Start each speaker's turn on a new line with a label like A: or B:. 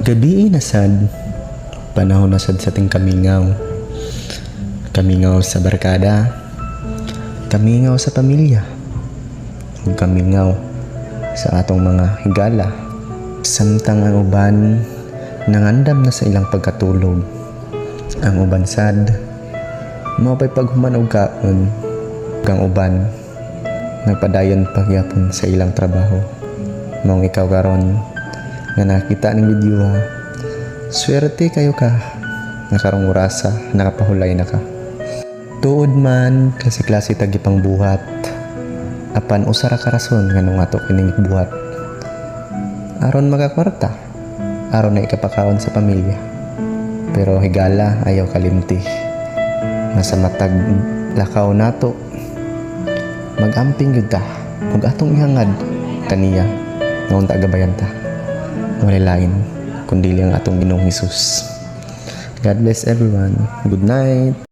A: Gabi na sad, panahon na sad sa ting kamingaw. Kamingaw sa barkada, kamingaw sa pamilya, ug kamingaw sa atong mga higala. Samtang ang uban nangandam na sa ilang pagkatulog. Ang uban sad, mao pay paghuman og kaon. Kang uban nagpadayon pagyapon sa ilang trabaho. Mong ikaw karon nga nakita ning video ha, swerte kayo ka, nakarong orasa nakapahulay na ka. Tuod man klase-klase tagipang buhat, apan usara ka rason nga nung ato kining buhat aron magakwarta, aron na ikapakaon sa pamilya. Pero higala ayaw kalimti nga sa matag lakaw nato magamping gyud ta ug atong ihangad kaniya nga unta gabayan ta. Wala lain kundi ang atong Ginoong Hesus. God bless everyone. Good night.